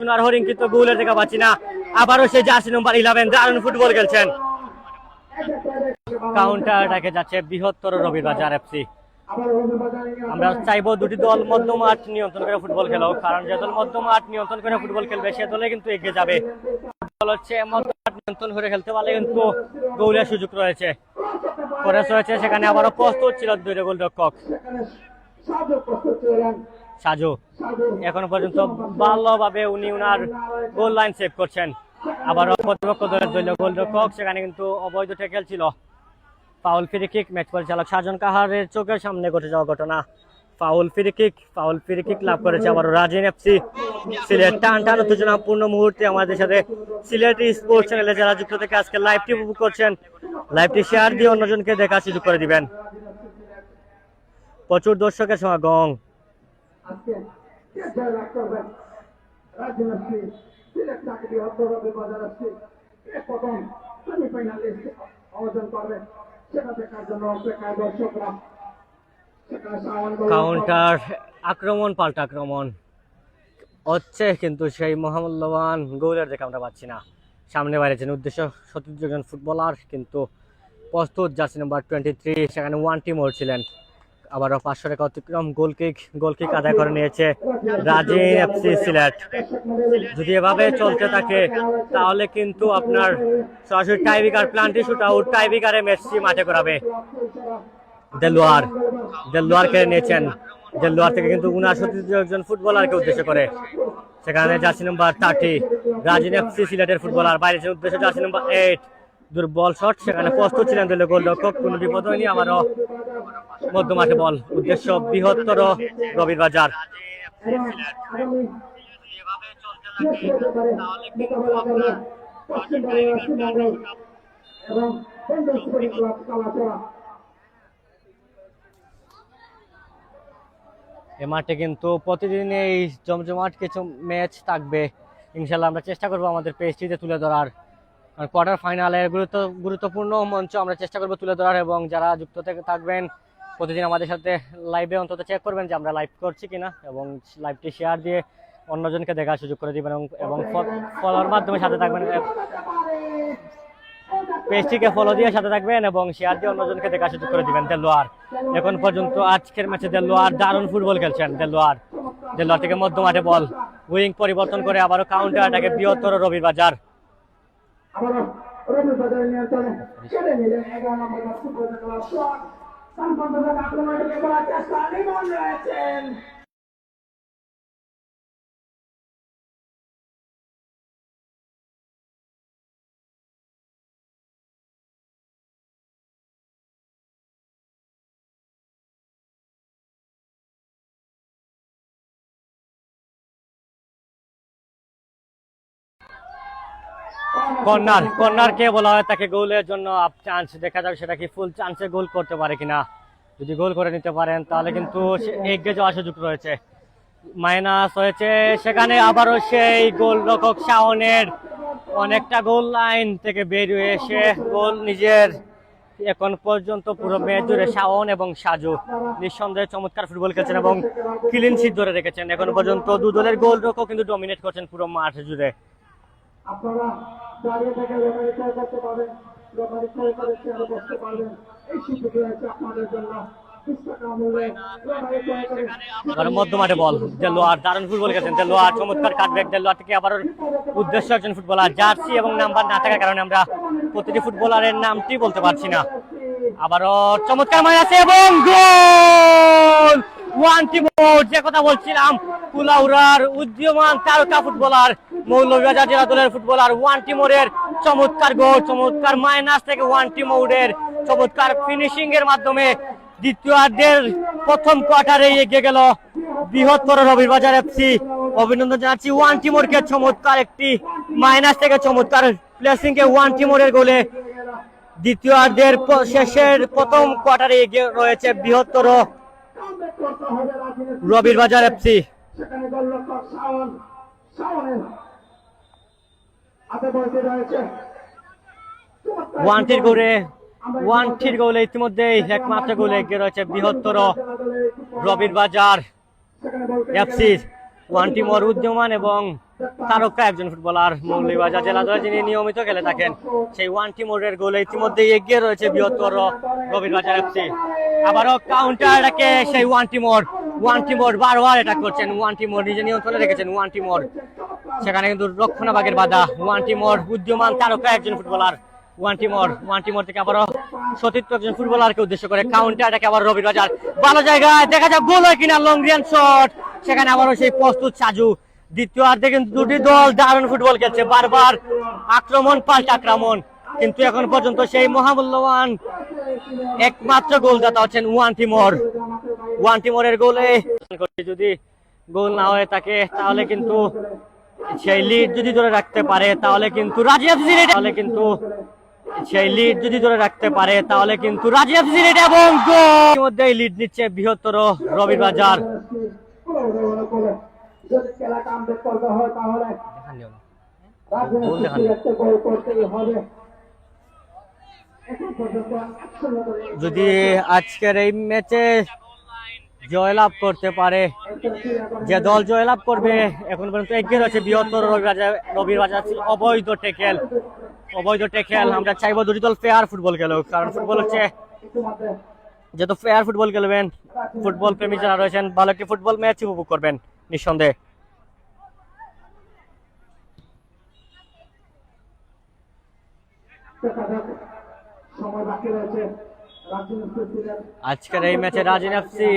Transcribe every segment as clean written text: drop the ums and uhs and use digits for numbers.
সোনার হরিণ কিন্তু গোলের দেখা পাচ্ছি না। আবারও সেই জার্সি নাম্বার 11 দারুণ ফুটবল খেলছেন। কাউন্টার অ্যাটাকে যাচ্ছে বৃহত্তর রবিবাজার এফসি। আমরা চাইবো দুটি দল মধ্যমাঠ নিয়ন্ত্রণ করে ফুটবল খেলো, কারণ যে দল মধ্যমাঠ নিয়ন্ত্রণ করে ফুটবল খেলবে সে দলে কিন্তু এগিয়ে যাবে। ফুটবল হচ্ছে মধ্যমাঠ নিয়ন্ত্রণ করে খেলতে পারলে কিন্তু গোলের সুযোগ রয়েছে। করে রয়েছে সেখানে আবারও প্রস্তুত ছিল দুই গোলরক্ষক সাজু। এখনো পর্যন্ত ভালোভাবে উনি উনার গোল লাইন সেভ করছেন। আবারও প্রতিপক্ষ দলের দলীয় গোলরক্ষক সেখানে কিন্তু অবৈধ ট্যাকেল ছিল। ফাউল ফ্রি কিক, ম্যাচ পরিচালক সাজন কাহারের চোখের সামনে ঘটে যাওয়া ঘটনা। ফাউল ফ্রি কিক লাভ করেছে আবারও রাজিন এফসি সিলেট। টান উত্তেজনাপূর্ণ মুহূর্তে আমাদের সাথে সিলেট স্পোর্টস চ্যানেলে যারা যুক্ত থেকে আজকে লাইভটি উপভোগ করছেন, লাইভটি শেয়ার দিয়ে অন্যজনকে দেখার সুযোগ করে দিবেন। প্রচুর দর্শকের সমাগম। কাউন্টার আক্রমণ, পাল্টা আক্রমণ হচ্ছে, কিন্তু সেই মহামূল্যবান গোলের দেখা আমরা পাচ্ছি না। সামনে বাইরেছেন উদ্দেশ্য 37 জন ফুটবলার, কিন্তু প্রস্তুত জার্সি নাম্বার 23 সেখানে ওয়ান টিম ওর ছিলেন। আবারও 500 টাকা অতিক্রম গোলকিক আদায় করে নিয়েছে রাজিন এফসি সিলেট। যদি এভাবে চলতে থাকে তাহলে কিন্তু আপনার সরাসরি টাইব্রেকার প্লান্টি শুট আউট টাইব্রেকারে মেসি মাঠে করাবে। দেলোয়ার কেড়ে নিয়েছেন। দেলোয়ার থেকে কিন্তু 59 জন ফুটবলারকে উদ্দেশ্য করে সেখানে জার্সি নাম্বার 30 রাজিন এফসি সিলেটের ফুটবলার বাইরেছেন উদ্দেশ্য জার্সি নাম্বার 8 দুর্বল শট, সেখানে প্রস্তুত ছিলেন দলীয় গোলরক্ষক, কোনো বিপদ হয়নি। আমারও মধ্যমাঠে বল, উদ্দেশ্য বৃহত্তর রবিবাজার। এ মাঠে কিন্তু প্রতিদিন এই জমজমাট কিছু ম্যাচ থাকবে ইনশাল্লাহ। আমরা চেষ্টা করবো আমাদের পেজটিতে তুলে ধরার, কোয়ার্টার ফাইনালের গুরুত্বপূর্ণ মঞ্চ আমরা চেষ্টা করবো তুলে ধরার। এবং যারা যুক্ত থেকে থাকবেন প্রতিদিন আমাদের সাথে লাইভে অন্তত চেক করবেন যে আমরা লাইভ করছি কিনা, এবং লাইভটি শেয়ার দিয়ে অন্যজনকে দেখার সুযোগ করে দিবেন এবং ফলোর মাধ্যমে সাথে থাকবেন। পেজটিকে ফলো দিয়ে সাথে থাকবেন এবং শেয়ার দিয়ে অন্যজনকে দেখার সুযোগ করে দিবেন। দেলোয়ার এখন পর্যন্ত আজকের ম্যাচে দেলোয়ার দারুণ ফুটবল খেলছেন। দেলোয়ার থেকে মধ্যমাঠে বল, উইং পরিবর্তন করে আবারও কাউন্টার অ্যাটাকে বৃহত্তর রবিবাজার। কর্নার কে বলা হয় তাকে গোলের জন্য আপ চান্স, দেখা যাবে সেটা কি ফুল চান্সে গোল করতে পারে কিনা। যদি গোল করে নিতে পারেন তাহলে কিন্তু এগিয়ে যাওয়ার সুযোগ রয়েছে। মাইনাস হয়েছে সেখানে, আবারও সেই গোলরক্ষক শাওনের অনেকটা গোল লাইন থেকে বেরিয়ে এসে গোল নিজের। এখন পর্যন্ত পুরো ম্যাচ জুড়ে শাওন এবং সাজু নিঃসন্দেহে চমৎকার ফুটবল খেলছেন এবং ক্লিন শিট ধরে রেখেছেন। এখন পর্যন্ত দু দলের গোলরক্ষক কিন্তু ডমিনেট করছেন পুরো মাঠ জুড়ে। আপনারা দাঁড়িয়ে থেকে রেফারি ট্রাই করতে পারবেন, রেফারি ট্রাই করে চেয়ারে বসতে পারবেন, এই সুযোগ রয়েছে আপনাদের জন্য। মধ্যমাঠে বল, দেলোয়ার দারুণ ফুটবল খেলছেন। দেলোয়ার চমৎকার কাটব্যাক, দেলোয়ার থেকে আবার উদ্দেশ্য একজন ফুটবলার, জার্সি এবং নাম্বার না থাকার কারণে আমরা প্রতিটি ফুটবলারের নামটি বলতে পারছি না। আবারও চমৎকার মাইনাস এবং গোল। ওয়ান টিম আউট, যে কথা বলছিলাম, কুলাউড়ার উদীয়মান তারকা ফুটবলার মৌলভীবাজার জেলা দলের ফুটবলার ওয়ান টিমোরের চমৎকার গোল, চমৎকার মাইনাস থেকে ওয়ান টিমোরের চমৎকার ফিনিশিং এর মাধ্যমে দ্বিতীয়ার্ধের প্রথম কোয়ার্টারে এগিয়ে গেল বৃহত্তর রবিবাজার এফসি। অভিনন্দন জানাচ্ছি ওয়ান টিমোরকে, চমৎকার একটি মাইনাস থেকে চমৎকার প্লেসিং কে ওয়ান টিমোরের গোলে দ্বিতীয়ার্ধের শেষের প্রথম কোয়ার্টারে এগিয়ে রয়েছে বৃহত্তর রবিবাজার এফসি। ওয়ানটির গোলে ইতিমধ্যেই একমাত্র গোলে এগিয়ে রয়েছে বৃহত্তর রবিবাজার এফসি। ওয়ান টিম উদ্যমান এবং তারকা একজন ফুটবলার মৌলভীবাজার জেলা দলে যিনি নিয়মিত খেলে থাকেন। সেই ওয়ান্টি মোড়ের গোলে ইতিমধ্যে এগিয়ে রয়েছে বৃহত্তর রবিবাজার এফসি। আবারও কাউন্টার অ্যাটাকে সেই ওয়ান্টি মোড় বারবার অ্যাটাক করছেন। ওয়ান্টি মোড় নিজে নিয়ন্ত্রণে রেখেছেন। ওয়ান্টি মোড় সেখানে কিন্তু রক্ষণাভাগের বাধা। ওয়ান্টি মোড় উদ্যমান তারকা একজন ফুটবলার। ওয়ান্টি মোড় থেকে আবারও সতীর্থ একজন ফুটবলারকে উদ্দেশ্য করে কাউন্টার অ্যাটাকে আবার রবিবাজার। ভালো জায়গায় দেখা যাক গোল হয় কিনা। লং রেঞ্জ শট, সেখানে আবারও সেই প্রস্তুত সাজু। দ্বিতীয়ার্ধে কিন্তু দুটি দল দারুণ ফুটবল খেলছে, বারবার আক্রমণ পাল্টা আক্রমণ, কিন্তু এখন পর্যন্ত সেই মহামূল্যবান একমাত্র গোলদাতা হচ্ছেন ওয়ান্টি মোড়ের গোলে যদি গোল না হয়ে থাকে তাহলে কিন্তু সেই লিড যদি ধরে রাখতে পারে তাহলে কিন্তু রাজি এফসি এবং গোল মধ্যেই লিড নিচ্ছে বৃহত্তর রবিবাজার। যদি খেলা কাম করতে হয় তাহলে যদি আজকের এই ম্যাচে জয়লাভ করতে পারে, যে দল জয়লাভ করবে এখন পর্যন্ত এগিয়ে রয়েছে বৃহত্তর রবিবাজার। অবৈধ টেকেল আমরা চাইবো দুটি দল ফেয়ার ফুটবল খেলুক, কারণ ফুটবল হচ্ছে যেহেতু ফেয়ার ফুটবল খেলবেন, ফুটবল প্রেমী যারা রয়েছেন ভালো একটি ফুটবল ম্যাচ উপভোগ করবেন নিঃসন্দেহে। আজকের এই ম্যাচে রাজিন এফসি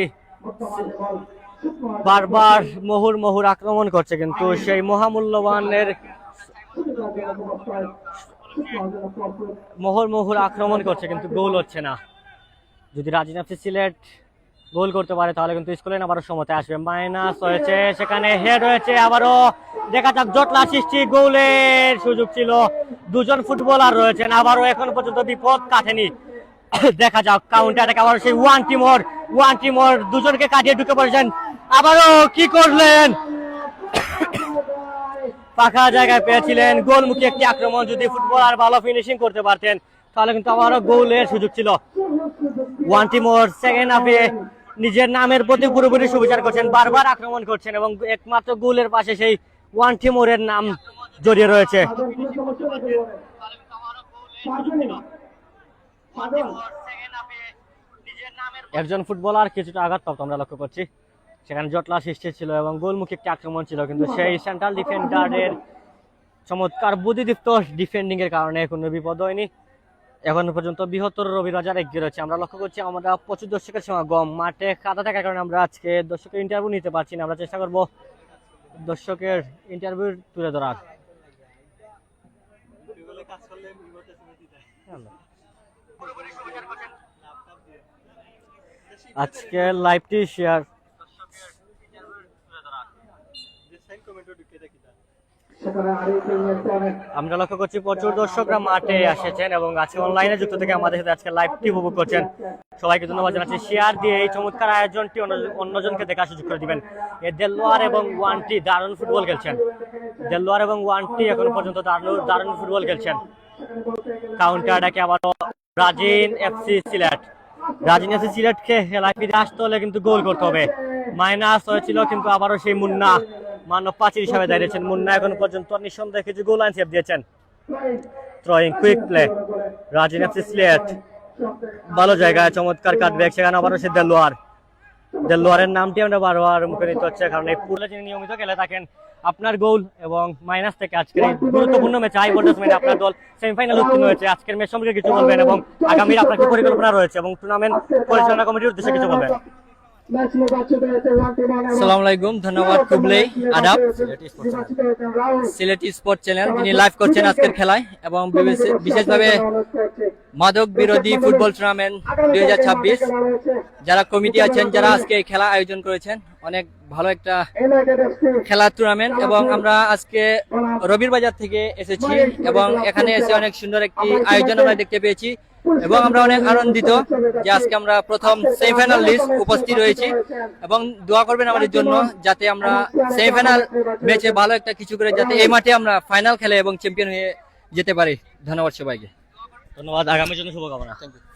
বারবার মোহুর আক্রমণ করছে, কিন্তু সেই মহামূল্যবানের মোহুর আক্রমণ করছে কিন্তু গোল হচ্ছে না। যদি রাজিন এফসি সিলেট গোল করতে পারে তাহলে কিন্তু স্কোরলাইন আবারও সমতায় আসবে। মাইনাস হয়েছে, সেখানে হেড হয়েছে, আবারও দেখা যাক জটলা সৃষ্টি, গোলের সুযোগ ছিল। দুজন ফুটবলার রয়েছেন, আবারও এখন পর্যন্ত বিপদ কাটেনি। দেখা যাক কাউন্টার অ্যাটাক, আবারও সেই ওয়ান্টি মোড় দুজনকে কাটিয়ে ঢুকে পড়েছেন। আবারও কি করলেন, ফাঁকা জায়গায় পেয়েছিলেন, গোলমুখী একটি আক্রমণ। যদি ফুটবলার ভালো ফিনিশিং করতে পারতেন তাহলে কিন্তু আবারও গোলের সুযোগ ছিল। ওয়ান্টি মোড় সেকেন্ড হাফে নিজের নামের প্রতি পুরোপুরি সুবিচার করছেন, বারবার আক্রমণ করছেন এবং একমাত্র গোলের পাশে সেই ওয়ান্টি মোড়ের নাম জড়িয়ে রয়েছে। একজন ফুটবলার কিছুটা আঘাতপ্রাপ্ত আমরা লক্ষ্য করছি, সেখানে জটলা সৃষ্টি ছিল এবং গোলমুখী একটি আক্রমণ ছিল, কিন্তু সেই সেন্ট্রাল ডিফেন্ডারের চমৎকার বুদ্ধিদীপ্ত ডিফেন্ডিং এর কারণে কোনো বিপদ হয়নি। এখন পর্যন্ত বৃহত্তর রবিবাজার এগিয়ে রয়েছে। আমরা লক্ষ্য করছি আমরা প্রচুর দর্শকের সমাগম, মাঠে কাদা থাকার কারণে আমরা আজকে দর্শকের ইন্টারভিউ নিতে পারছি না। আমরা চেষ্টা করব দর্শকের ইন্টারভিউ তুলে ধরার। আজকে লাইভটি শেয়ার আমরা লক্ষ্য করছি প্রচুর দর্শকরা মাঠে এসেছেন এবং আজকে অনলাইনে যুক্ত থেকে আমাদের সাথে আজকে লাইভটি উপভোগ করছেন। সবাইকে ধন্যবাদ জানাচ্ছি। শেয়ার দিয়ে এই চমৎকার আয়োজনটি অন্যজনকে দেখার সুযোগ করে দিবেন। দেলোয়ার এবং ওয়ান্টি দারুণ ফুটবল খেলছেন। দেলোয়ার এবং ওয়ান্টি এখন পর্যন্ত দারুণ ফুটবল খেলছেন। কাউন্টার অ্যাটাকে আবারও রাজিন এফসি সিলেটকে খেলায় ফিরে আসতে হলে কিন্তু গোল করতে হবে। মাইনাস হয়েছিল, কিন্তু আবারও সেই মুন্না মানব পাঁচিল হিসাবে দাঁড়িয়েছেন। মুন্না এখন পর্যন্ত নিঃসন্দেহে কিছু গোল লাইন সেভ দিয়েছেন। Throwing quick play Rajin FC Sylhet, ভালো জায়গায় চমৎকার কাটব্যাক, সেখানে আবারও সে দেলোয়ারের নামটি আমরা বারবার মুখে নিতে হচ্ছে, কারণ এই পুরো যিনি নিয়মিত খেলে থাকেন। আপনার গোল এবং মাইনাস থেকে আজকের এই গুরুত্বপূর্ণ ম্যাচ হাই ভোল্টেজ ম্যাচে আপনার দল সেমিফাইনাল উত্তীর্ণ হয়েছে। আজকের ম্যাচ সম্পর্কে কিছু বলবেন এবং আগামীর আপনার কি পরিকল্পনা রয়েছে এবং টুর্নামেন্ট পরিচালনা কমিটির উদ্দেশ্যে কিছু বলবেন। আসসালামু আলাইকুম, ধন্যবাদ কুবলাই আদাব সিলেট স্পোর্ট চ্যানেল যিনি লাইভ করছেন আজকের খেলায়, এবং বিশেষভাবে মাদক বিরোধী ফুটবল টুর্নামেন্ট 2026 যারা কমিটি আছেন, যারা আজকে এই খেলা আয়োজন করেছেন। অনেক ভালো একটা খেলার টুর্নামেন্ট এবং আমরা আজকে রবিবাজার থেকে এসেছি এবং এখানে এসে অনেক সুন্দর একটি আয়োজন আমরা দেখতে পেয়েছি এবং আমরা অনেক আনন্দিত যে আজকে আমরা প্রথম সেমিফাইনাল লিস্ট উপস্থিত রয়েছি এবং দোয়া করবেন আমাদের জন্য যাতে আমরা সেমিফাইনাল ম্যাচে ভালো একটা কিছু করে যাতে এই মাঠে আমরা ফাইনাল খেলে এবং চ্যাম্পিয়ন হয়ে যেতে পারি। ধন্যবাদ সবাইকে। ধন্যবাদ, আগামীর জন্য শুভকামনা। Thank you.